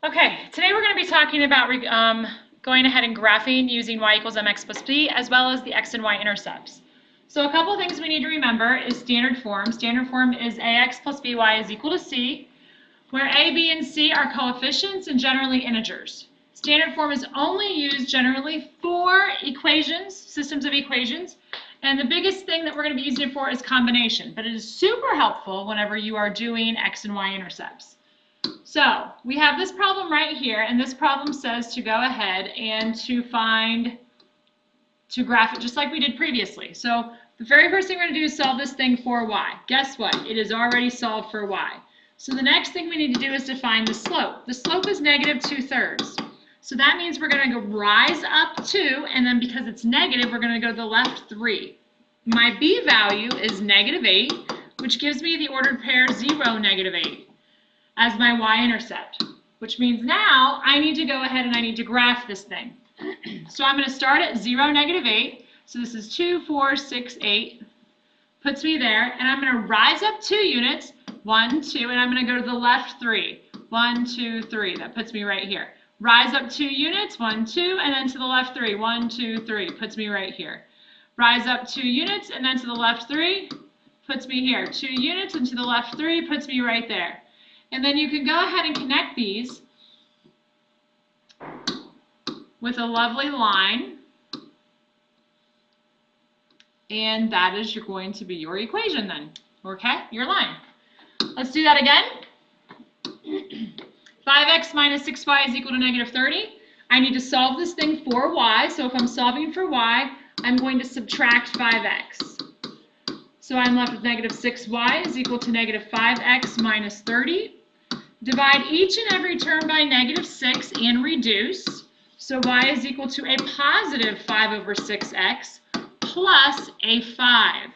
Okay, today we're going to be talking about going ahead and graphing using y equals mx plus b, as well as the x and y intercepts. So a couple of things we need to remember is standard form. Standard form is ax plus by is equal to c, where a, b, and c are coefficients and generally integers. Standard form is only used generally for equations, systems of equations, and the biggest thing that we're going to be using it for is combination, but it is super helpful whenever you are doing x and y intercepts. So we have this problem right here, and this problem says to go ahead and to graph it just like we did previously. So the very first thing we're going to do is solve this thing for y. Guess what? It is already solved for y. So the next thing we need to do is to find the slope. The slope is negative 2/3. So that means we're going to go rise up 2, and then because it's negative, we're going to go to the left 3. My b value is negative 8, which gives me the ordered pair 0, negative 8 as my y-intercept, which means now I need to go ahead and I need to graph this thing. So I'm going to start at 0, negative 8. So this is 2, 4, 6, 8. Puts me there, and I'm going to rise up 2 units, 1, 2, and I'm going to go to the left 3. 1, 2, 3. That puts me right here. Rise up 2 units, 1, 2, and then to the left 3. 1, 2, 3. Puts me right here. Rise up 2 units, and then to the left 3. Puts me here. 2 units, and to the left 3. Puts me right there. And then you can go ahead and connect these with a lovely line. And that is going to be your equation then. Okay, your line. Let's do that again. 5x minus 6y is equal to negative 30. I need to solve this thing for y. So if I'm solving for y, I'm going to subtract 5x. So I'm left with negative 6y is equal to negative 5x minus 30. Divide each and every term by negative 6 and reduce. So y is equal to a positive 5 over 6x plus a 5,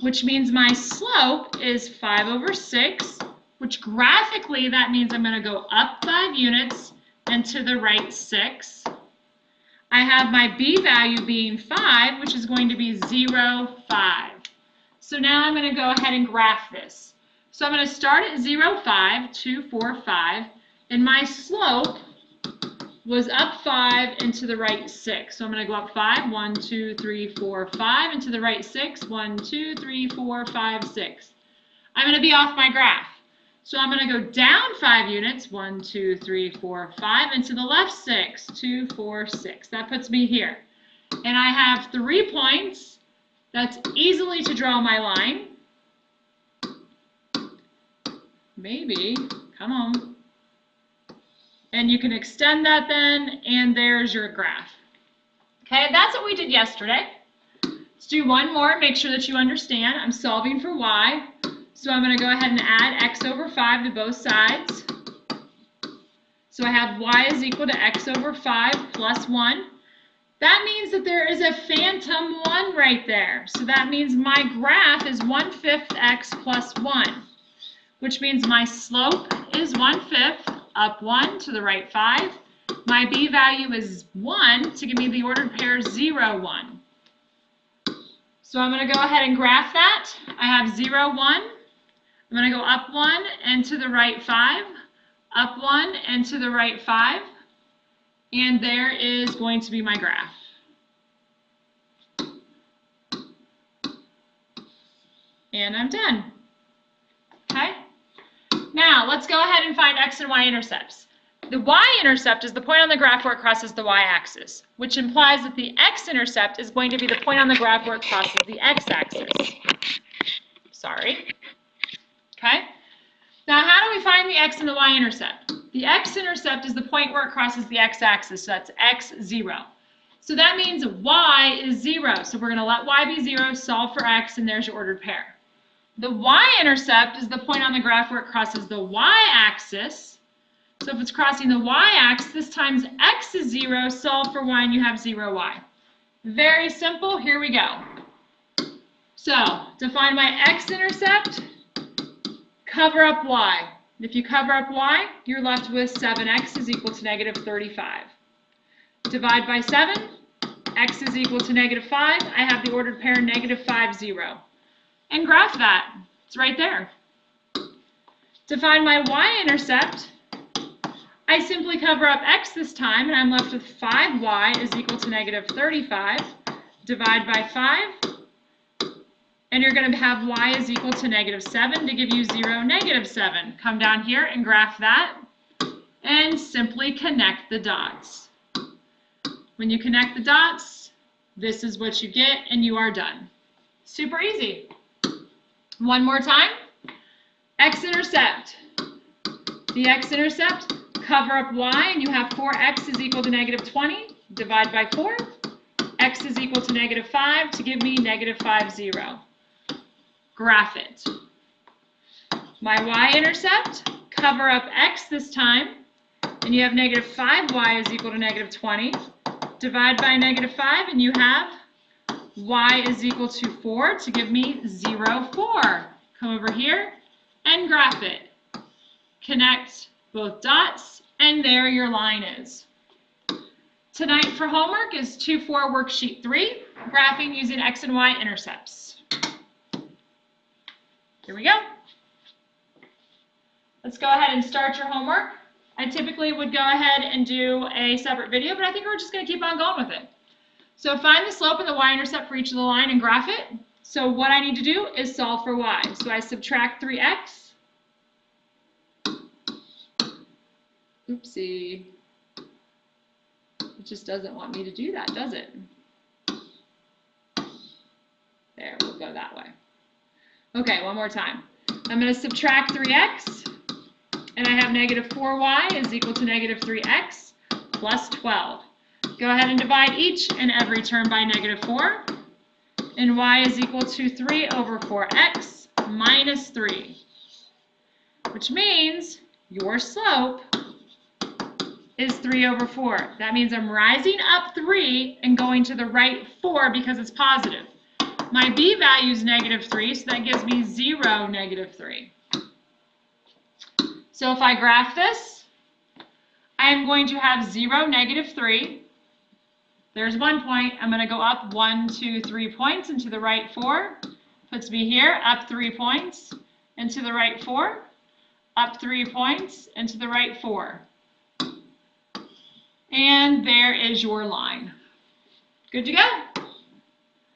which means my slope is 5 over 6, which graphically that means I'm going to go up 5 units and to the right 6. I have my b value being 5, which is going to be 0, 5. So now I'm going to go ahead and graph this. So I'm going to start at 0, 5, 2, 4, 5, and my slope was up 5 and to the right 6. So I'm going to go up 5, 1, 2, 3, 4, 5, and to the right 6, 1, 2, 3, 4, 5, 6. I'm going to be off my graph. So I'm going to go down 5 units, 1, 2, 3, 4, 5, and to the left 6, 2, 4, 6. That puts me here. And I have 3 points. That's easily to draw my line. Maybe, come on. And you can extend that then, and there's your graph. Okay, that's what we did yesterday. Let's do one more, make sure that you understand. I'm solving for y, so I'm going to go ahead and add x over 5 to both sides. So I have y is equal to x over 5 plus 1. That means that there is a phantom 1 right there. So that means my graph is 1/5 x plus 1. Which means my slope is 1/5, up 1 to the right 5. My b value is 1 to give me the ordered pair 0, 1. So I'm going to go ahead and graph that. I have 0, 1. I'm going to go up 1 and to the right 5, up 1 and to the right 5. And there is going to be my graph. And I'm done. Okay? Now, let's go ahead and find x and y intercepts. The y-intercept is the point on the graph where it crosses the y-axis, which implies that the x-intercept is going to be the point on the graph where it crosses the x-axis. Sorry. Okay? Now, how do we find the x and the y-intercept? The x-intercept is the point where it crosses the x-axis, so that's x, 0. So that means y is 0, so we're going to let y be 0, solve for x, and there's your ordered pair. The y-intercept is the point on the graph where it crosses the y-axis. So if it's crossing the y-axis, this times x is 0, solve for y, and you have 0y. Very simple. Here we go. So to find my x-intercept, cover up y. If you cover up y, you're left with 7x is equal to negative 35. Divide by 7, x is equal to negative 5. I have the ordered pair negative 5, 0. And graph that. It's right there. To find my y-intercept, I simply cover up x this time, and I'm left with 5y is equal to negative 35. Divide by 5, and you're going to have y is equal to negative 7 to give you 0, negative 7. Come down here and graph that, and simply connect the dots. When you connect the dots, this is what you get, and you are done. Super easy. One more time. X-intercept. The x-intercept, cover up y, and you have 4x is equal to negative 20. Divide by 4. X is equal to negative 5 to give me negative 5, 0. Graph it. My y-intercept, cover up x this time, and you have negative 5y is equal to negative 20. Divide by negative 5, and you have y is equal to 4 to give me 0, 4. Come over here and graph it. Connect both dots, and there your line is. Tonight for homework is 2-4 worksheet 3, graphing using x and y intercepts. Here we go. Let's go ahead and start your homework. I typically would go ahead and do a separate video, but I think we're just going to keep on going with it. So find the slope and the y-intercept for each of the line and graph it. So what I need to do is solve for y. So I subtract 3x. Oopsie. It just doesn't want me to do that, does it? There, we'll go that way. Okay, one more time. I'm going to subtract 3x, and I have negative 4y is equal to negative 3x plus 12. Go ahead and divide each and every term by negative 4, and y is equal to 3 over 4x minus 3, which means your slope is 3 over 4. That means I'm rising up 3 and going to the right 4 because it's positive. My b value is negative 3, so that gives me 0, negative 3. So if I graph this, I am going to have 0, negative 3. There's 1 point. I'm going to go up 1, 2, 3 points and to the right 4. Puts me here, up 3 points and to the right 4. Up 3 points and to the right 4. And there is your line. Good to go.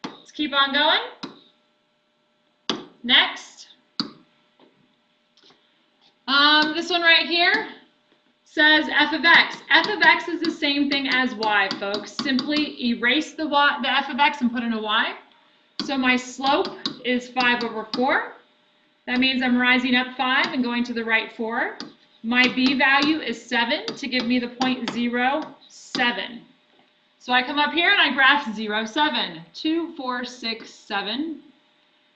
Let's keep on going. Next. This one right here says f of x. F of x is the same thing as y, folks. Simply erase the f of x and put in a y. So my slope is 5 over 4. That means I'm rising up 5 and going to the right 4. My b value is 7 to give me the point 0, 7. So I come up here and I graph 0, 7. 2, 4, 6, 7.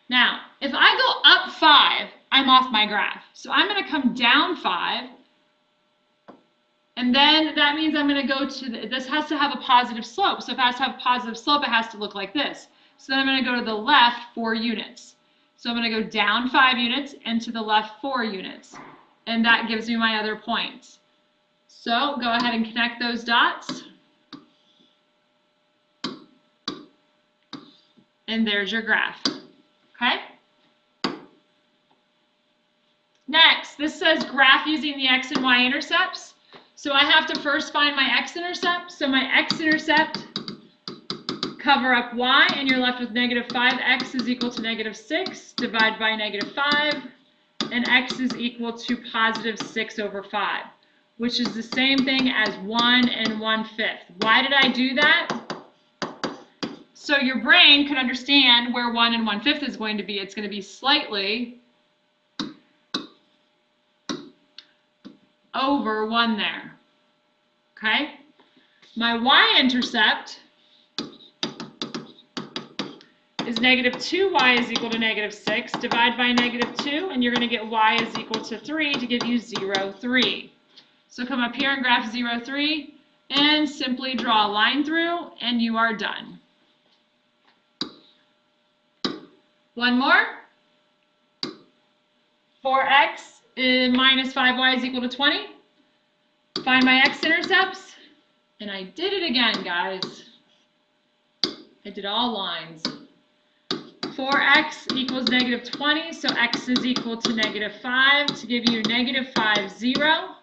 Now, if I go up 5, I'm off my graph. So I'm going to come down 5. And then that means I'm going to go to, this has to have a positive slope. So if it has to have a positive slope, it has to look like this. So then I'm going to go to the left 4 units. So I'm going to go down 5 units and to the left 4 units. And that gives me my other points. So go ahead and connect those dots. And there's your graph. Okay? Next, this says graph using the x and y intercepts. So I have to first find my x-intercept. So my x-intercept, cover up y, and you're left with negative 5x is equal to negative 6. Divide by negative 5. And x is equal to positive 6 over 5, which is the same thing as 1 and 1/5. Why did I do that? So your brain could understand where 1 and 1/5 is going to be. It's going to be slightly over 1 there. Okay? My y-intercept is negative 2y is equal to negative 6. Divide by negative 2, and you're going to get y is equal to 3 to give you 0, 3. So come up here and graph 0, 3, and simply draw a line through, and you are done. One more. 4x minus 5y is equal to 20. Find my x-intercepts, and I did it again, guys. I did all lines. 4x equals negative 20, so x is equal to negative 5 to give you negative 5, 0.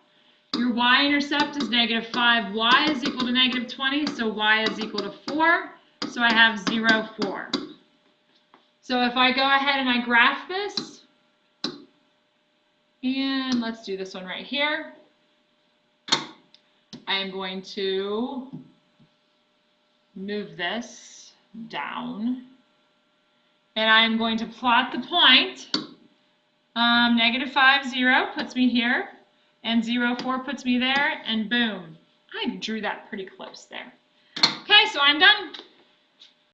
Your y-intercept is negative 5. Y is equal to negative 20, so y is equal to 4. So I have 0, 4. So if I go ahead and I graph this, and let's do this one right here. I am going to move this down, and I'm going to plot the point. Negative 5, 0 puts me here, and 0, 4 puts me there, and boom. I drew that pretty close there. Okay, so I'm done.